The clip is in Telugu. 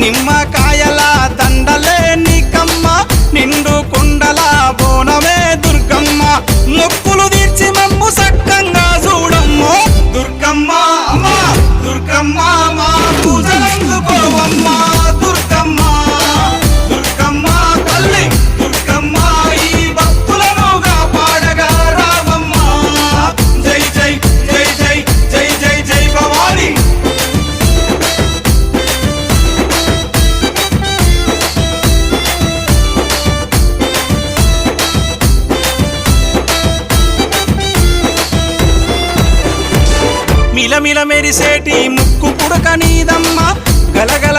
నిమ్మకాయల దండలే నీకమ్మ నిండు కుండల బోనమే దుర్గమ్మ మొక్కులు తీర్చి మమ్ము సక్కంగా చూడమ్మో దుర్గమ్మ అమ్మా దుర్గమ్మ మా పూజలందుకోవమ్మ దుర్గమ్మ దుర్గమ్మ తల్లి దుర్గమ్మ ఈ భక్తులనుగా పాడగా రావమ్మ జై జై జై జై జై జై జై భవాని మిలమిల మెరిసేటి ముక్కు పుడక నీదమ్మ గలగల